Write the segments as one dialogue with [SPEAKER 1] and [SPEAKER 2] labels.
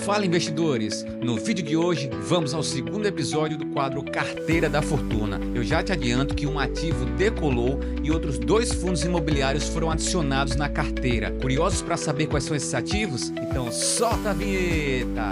[SPEAKER 1] Fala, investidores! No vídeo de hoje, vamos ao segundo episódio do quadro Carteira da Fortuna. Eu já te adianto que um ativo decolou e outros 2 fundos imobiliários foram adicionados na carteira. Curiosos para saber quais são esses ativos? Então solta a vinheta!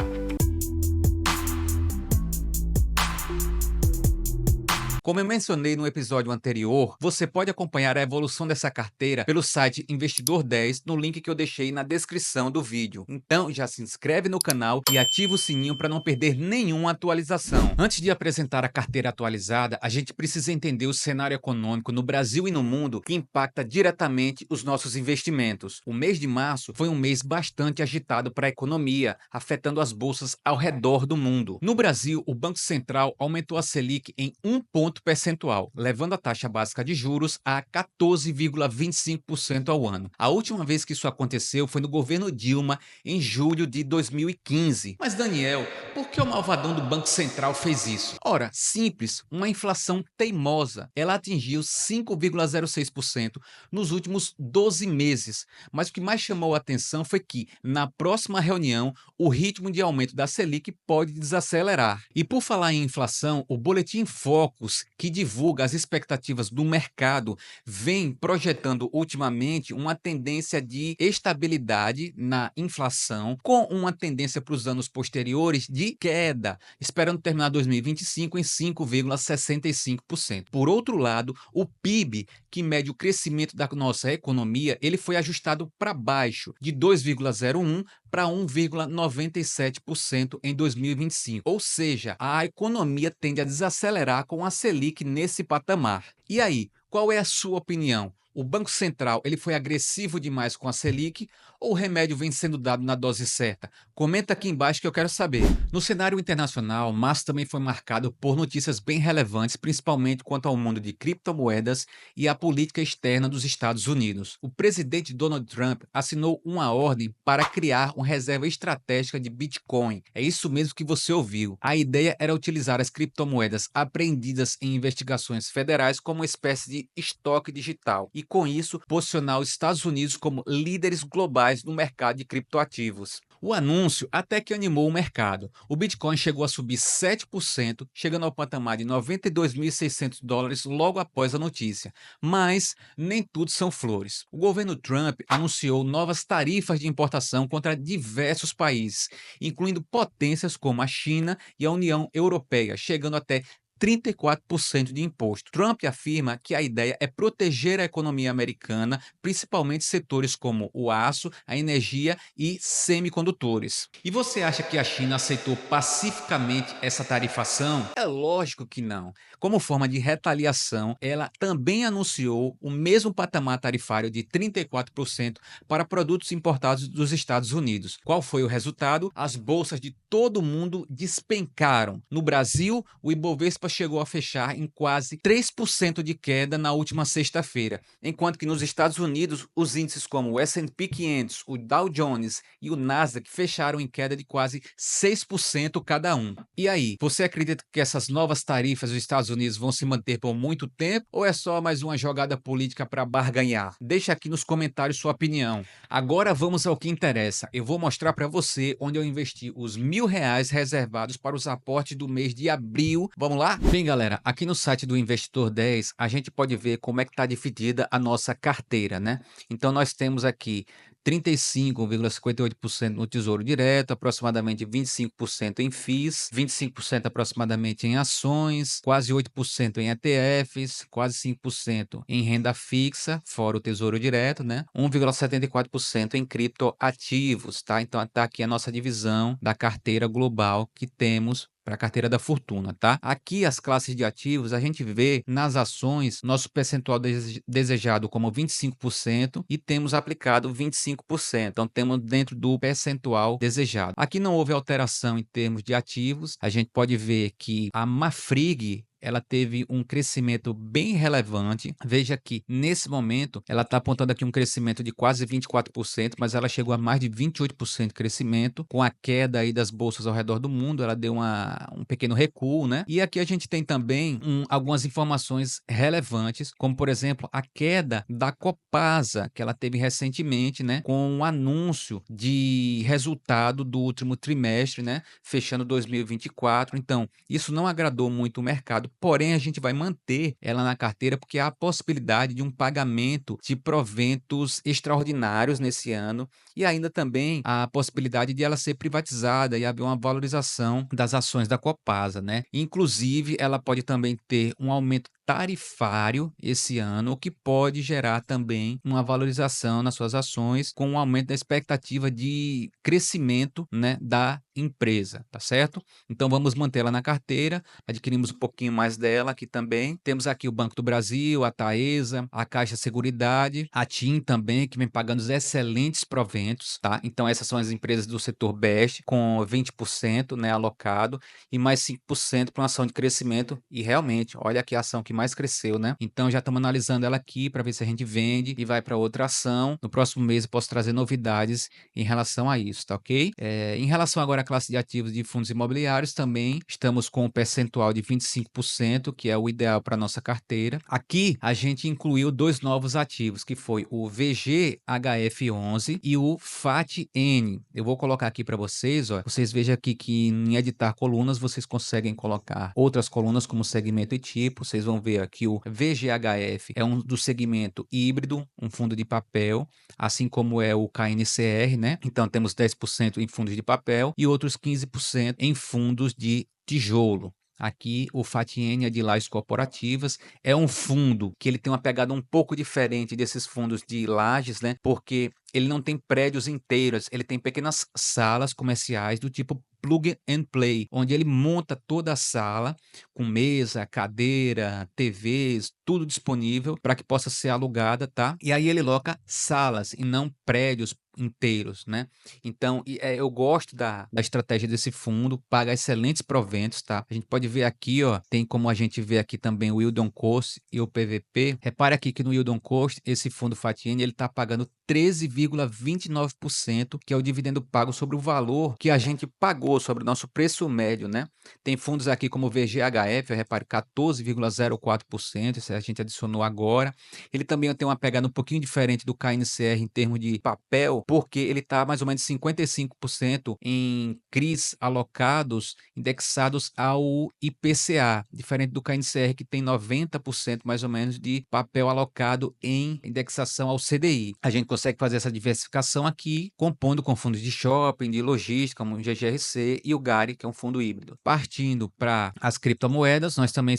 [SPEAKER 1] Como eu mencionei no episódio anterior, você pode acompanhar a evolução dessa carteira pelo site Investidor 10 no link que eu deixei na descrição do vídeo. Então já se inscreve no canal e ativa o sininho para não perder nenhuma atualização. Antes de apresentar a carteira atualizada, a gente precisa entender o cenário econômico no Brasil e no mundo que impacta diretamente os nossos investimentos. O mês de março foi um mês bastante agitado para a economia, afetando as bolsas ao redor do mundo. No Brasil, o Banco Central aumentou a Selic em 1 ponto percentual, levando a taxa básica de juros a 14,25% ao ano. A última vez que isso aconteceu foi no governo Dilma, em julho de 2015. Mas Daniel, por que o malvadão do Banco Central fez isso? Ora, simples, uma inflação teimosa. Ela atingiu 5,06% nos últimos 12 meses. Mas o que mais chamou a atenção foi que, na próxima reunião, o ritmo de aumento da Selic pode desacelerar. E por falar em inflação, o Boletim Focus, que divulga as expectativas do mercado, vem projetando ultimamente uma tendência de estabilidade na inflação, com uma tendência para os anos posteriores de queda, esperando terminar 2025 em 5,65%. Por outro lado, o PIB, que mede o crescimento da nossa economia, ele foi ajustado para baixo, de 2,01% para 1,97% em 2025. Ou seja, a economia tende a desacelerar com a Selic nesse patamar. E aí, qual é a sua opinião? O Banco Central ele foi agressivo demais com a Selic ou o remédio vem sendo dado na dose certa? Comenta aqui embaixo que eu quero saber. No cenário internacional, março também foi marcado por notícias bem relevantes, principalmente quanto ao mundo de criptomoedas e à política externa dos Estados Unidos. O presidente Donald Trump assinou uma ordem para criar uma reserva estratégica de Bitcoin. É isso mesmo que você ouviu. A ideia era utilizar as criptomoedas apreendidas em investigações federais como uma espécie de estoque digital e, com isso, posicionar os Estados Unidos como líderes globais no mercado de criptoativos. O anúncio até que animou o mercado. O Bitcoin chegou a subir 7%, chegando ao patamar de $92.600 logo após a notícia. Mas nem tudo são flores. O governo Trump anunciou novas tarifas de importação contra diversos países, incluindo potências como a China e a União Europeia, chegando até 34% de imposto. Trump afirma que a ideia é proteger a economia americana, principalmente setores como o aço, a energia e semicondutores. E você acha que a China aceitou pacificamente essa tarifação? É lógico que não. Como forma de retaliação, ela também anunciou o mesmo patamar tarifário de 34% para produtos importados dos Estados Unidos. Qual foi o resultado? As bolsas de todo mundo despencaram. No Brasil, o Ibovespa chegou a fechar em quase 3% de queda na última sexta-feira, enquanto que nos Estados Unidos, os índices como o S&P 500, o Dow Jones e o Nasdaq fecharam em queda de quase 6% cada um. E aí, você acredita que essas novas tarifas dos Estados Unidos vão se manter por muito tempo ou é só mais uma jogada política para barganhar? Deixa aqui nos comentários sua opinião. Agora vamos ao que interessa. Eu vou mostrar para você onde eu investi os R$ 1.000 reservados para os aportes do mês de abril. Vamos lá? Bem, galera, aqui no site do Investidor 10, a gente pode ver como é que está dividida a nossa carteira, né? Então, nós temos aqui 35,58% no Tesouro Direto, aproximadamente 25% em FIIs, 25% aproximadamente em ações, quase 8% em ETFs, quase 5% em renda fixa, fora o Tesouro Direto, né? 1,74% em criptoativos, tá? Então, está aqui a nossa divisão da carteira global que temos para a carteira da fortuna, tá? Aqui as classes de ativos, a gente vê nas ações nosso percentual desejado como 25% e temos aplicado 25%. Então temos dentro do percentual desejado. Aqui não houve alteração em termos de ativos. A gente pode ver que a Mafrig ela teve um crescimento bem relevante. Veja que, nesse momento, ela está apontando aqui um crescimento de quase 24%, mas ela chegou a mais de 28% de crescimento. Com a queda aí das bolsas ao redor do mundo, ela deu um pequeno recuo, né? E aqui a gente tem também algumas informações relevantes, como, por exemplo, a queda da Copasa, que ela teve recentemente, né? Com o anúncio de resultado do último trimestre, né? Fechando 2024. Então, isso não agradou muito o mercado, porém a gente vai manter ela na carteira porque há a possibilidade de um pagamento de proventos extraordinários nesse ano e ainda também a possibilidade de ela ser privatizada e haver uma valorização das ações da Copasa, né? Inclusive, ela pode também ter um aumento tarifário esse ano, o que pode gerar também uma valorização nas suas ações com um aumento da expectativa de crescimento, né, da empresa, tá certo? Então vamos mantê-la na carteira, adquirimos um pouquinho mais dela aqui também. Temos aqui o Banco do Brasil, a Taesa, a Caixa Seguridade, a TIM também, que vem pagando os excelentes proventos, tá? Então essas são as empresas do setor BEST, com 20%, né, alocado, e mais 5% para uma ação de crescimento, e realmente, olha aqui a ação que mais cresceu, né? Então já estamos analisando ela aqui para ver se a gente vende e vai para outra ação. No próximo mês eu posso trazer novidades em relação a isso, tá ok? Em relação agora à classe de ativos de fundos imobiliários, também estamos com um percentual de 25%, que é o ideal para nossa carteira. Aqui a gente incluiu dois novos ativos, que foi o VGHF11 e o FATN. Eu vou colocar aqui para vocês, ó. Vocês vejam aqui que em editar colunas vocês conseguem colocar outras colunas como segmento e tipo. Vocês vão ver aqui o VGHF é um do segmento híbrido, um fundo de papel, assim como é o KNCR, né? Então temos 10% em fundos de papel e outros 15% em fundos de tijolo. Aqui o FATN é de lajes corporativas, é um fundo que ele tem uma pegada um pouco diferente desses fundos de lajes, né? Porque ele não tem prédios inteiros, ele tem pequenas salas comerciais do tipo plug and play, onde ele monta toda a sala com mesa, cadeira, TVs, tudo disponível para que possa ser alugada, tá? E aí ele loca salas e não prédios inteiros, né? Então, eu gosto da estratégia desse fundo, paga excelentes proventos, tá? A gente pode ver aqui, ó, tem como a gente ver aqui também o Yield on Cost e o PVP. Repare aqui que no Yield on Cost, esse fundo FATN, ele está pagando 13,29%, que é o dividendo pago sobre o valor que a gente pagou, sobre o nosso preço médio, né? Tem fundos aqui como o VGHF, repare, 14,04%, isso a gente adicionou agora. Ele também tem uma pegada um pouquinho diferente do KNCR em termos de papel, porque ele está mais ou menos 55% em CRIs alocados, indexados ao IPCA, diferente do KNCR que tem 90% mais ou menos de papel alocado em indexação ao CDI. A gente consegue fazer essa diversificação aqui, compondo com fundos de shopping, de logística, como o GGRC e o GARI, que é um fundo híbrido. Partindo para as criptomoedas, nós também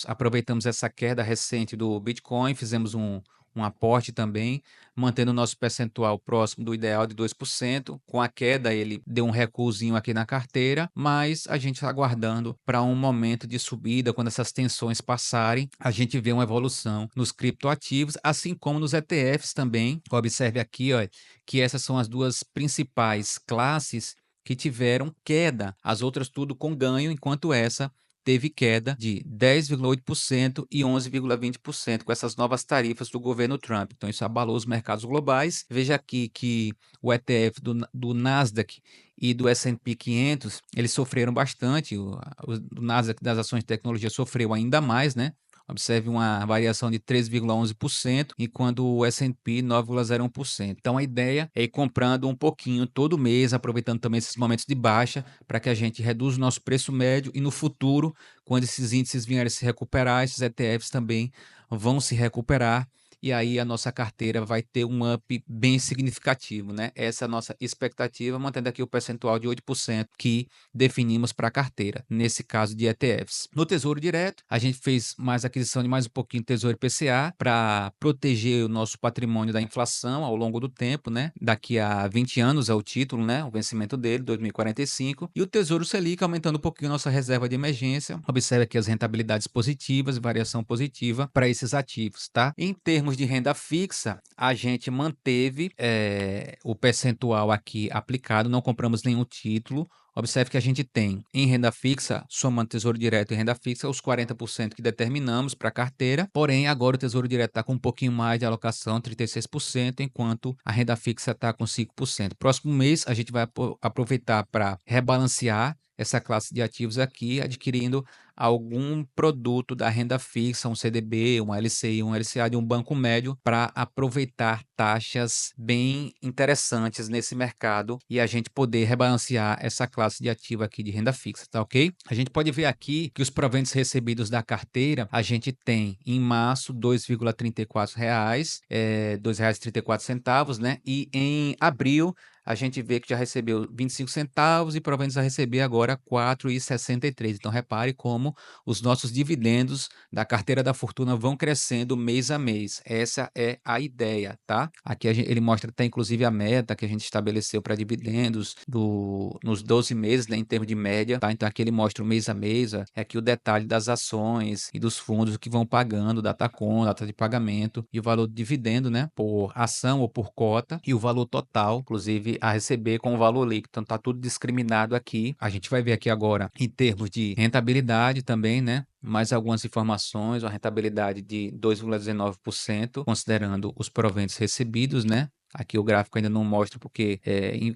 [SPEAKER 1] aproveitamos essa queda recente do Bitcoin, fizemos um aporte também, mantendo o nosso percentual próximo do ideal de 2%. Com a queda, ele deu um recuozinho aqui na carteira, mas a gente está aguardando para um momento de subida, quando essas tensões passarem, a gente vê uma evolução nos criptoativos, assim como nos ETFs também. Observe aqui, ó, que essas são as duas principais classes que tiveram queda, as outras tudo com ganho, enquanto essa teve queda de 10,8% e 11,20% com essas novas tarifas do governo Trump. Então, isso abalou os mercados globais. Veja aqui que o ETF do Nasdaq e do S&P 500, eles sofreram bastante. O Nasdaq das ações de tecnologia sofreu ainda mais, né? Observe uma variação de 3,11%, enquanto o S&P 9,01%. Então a ideia é ir comprando um pouquinho todo mês, aproveitando também esses momentos de baixa, para que a gente reduza o nosso preço médio e no futuro, quando esses índices vierem se recuperar, esses ETFs também vão se recuperar. E aí a nossa carteira vai ter um up bem significativo, né? Essa é a nossa expectativa, mantendo aqui o percentual de 8% que definimos para a carteira, nesse caso de ETFs. No Tesouro Direto, a gente fez mais aquisição de mais um pouquinho de Tesouro IPCA para proteger o nosso patrimônio da inflação ao longo do tempo, né? Daqui a 20 anos é o título, né? O vencimento dele, 2045. E o Tesouro Selic aumentando um pouquinho a nossa reserva de emergência. Observe aqui as rentabilidades positivas, variação positiva para esses ativos, tá? Em termos de renda fixa, a gente manteve o percentual aqui aplicado, não compramos nenhum título, Observe que a gente tem em renda fixa, somando Tesouro Direto e renda fixa, os 40% que determinamos para a carteira, porém agora o Tesouro Direto está com um pouquinho mais de alocação, 36%, enquanto a renda fixa está com 5%. Próximo mês a gente vai aproveitar para rebalancear essa classe de ativos aqui, adquirindo algum produto da renda fixa, um CDB, um LCI, um LCA de um banco médio, para aproveitar taxas bem interessantes nesse mercado e a gente poder rebalancear essa classe de ativo aqui de renda fixa, tá ok? A gente pode ver aqui que os proventos recebidos da carteira, a gente tem em março R$ 2,34, R$ 2,34, né? E em abril a gente vê que já recebeu 25 centavos e proventos a receber agora R$ 4,63. Então, repare como os nossos dividendos da carteira da fortuna vão crescendo mês a mês. Essa é a ideia, tá? Aqui ele mostra até inclusive a meta que a gente estabeleceu para dividendos nos 12 meses, né, em termos de média, tá? Então, aqui ele mostra o mês a mês, é aqui o detalhe das ações e dos fundos que vão pagando, data de pagamento e o valor do dividendo, né, por ação ou por cota e o valor total, inclusive a receber com o valor líquido. Então tá tudo discriminado aqui. A gente vai ver aqui agora em termos de rentabilidade também, né? Mais algumas informações, uma rentabilidade de 2,19%, considerando os proventos recebidos, né? Aqui o gráfico ainda não mostra porque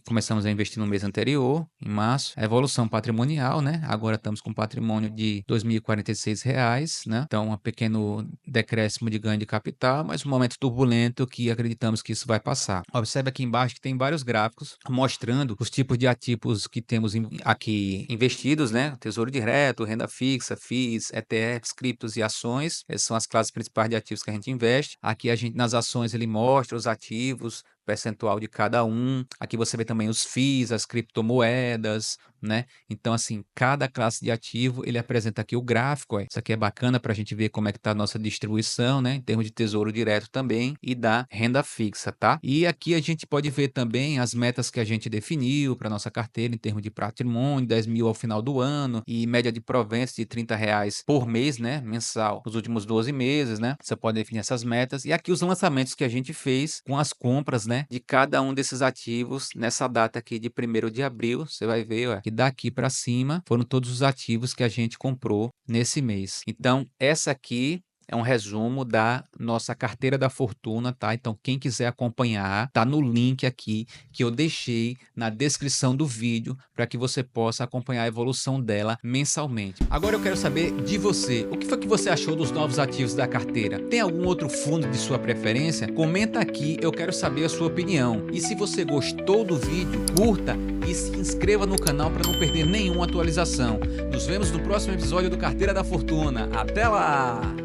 [SPEAKER 1] começamos a investir no mês anterior, em março. A evolução patrimonial, né? Agora estamos com patrimônio de R$ 2.046, né? Então, um pequeno decréscimo de ganho de capital, mas um momento turbulento que acreditamos que isso vai passar. Observe aqui embaixo que tem vários gráficos mostrando os tipos de ativos que temos aqui investidos, né? Tesouro Direto, renda fixa, FIIs, ETFs, criptos e ações. Essas são as classes principais de ativos que a gente investe. Aqui nas ações ele mostra os ativos, percentual de cada um. Aqui você vê também os FIIs, as criptomoedas, né? Então, assim, cada classe de ativo, ele apresenta aqui o gráfico. Isso aqui é bacana para a gente ver como é que está a nossa distribuição, né? Em termos de tesouro direto também e da renda fixa, tá? E aqui a gente pode ver também as metas que a gente definiu para nossa carteira em termos de patrimônio, 10 mil ao final do ano e média de proventos de R$ 30 por mês, né? Mensal, nos últimos 12 meses, né? Você pode definir essas metas. E aqui os lançamentos que a gente fez com as compras, né, de cada um desses ativos nessa data aqui de 1º de abril. Você vai ver, ó, que daqui para cima foram todos os ativos que a gente comprou nesse mês. Então, essa aqui é um resumo da nossa carteira da fortuna, tá? Então, quem quiser acompanhar, tá no link aqui que eu deixei na descrição do vídeo para que você possa acompanhar a evolução dela mensalmente. Agora eu quero saber de você, o que foi que você achou dos novos ativos da carteira? Tem algum outro fundo de sua preferência? Comenta aqui, eu quero saber a sua opinião. E se você gostou do vídeo, curta e se inscreva no canal para não perder nenhuma atualização. Nos vemos no próximo episódio do Carteira da Fortuna. Até lá!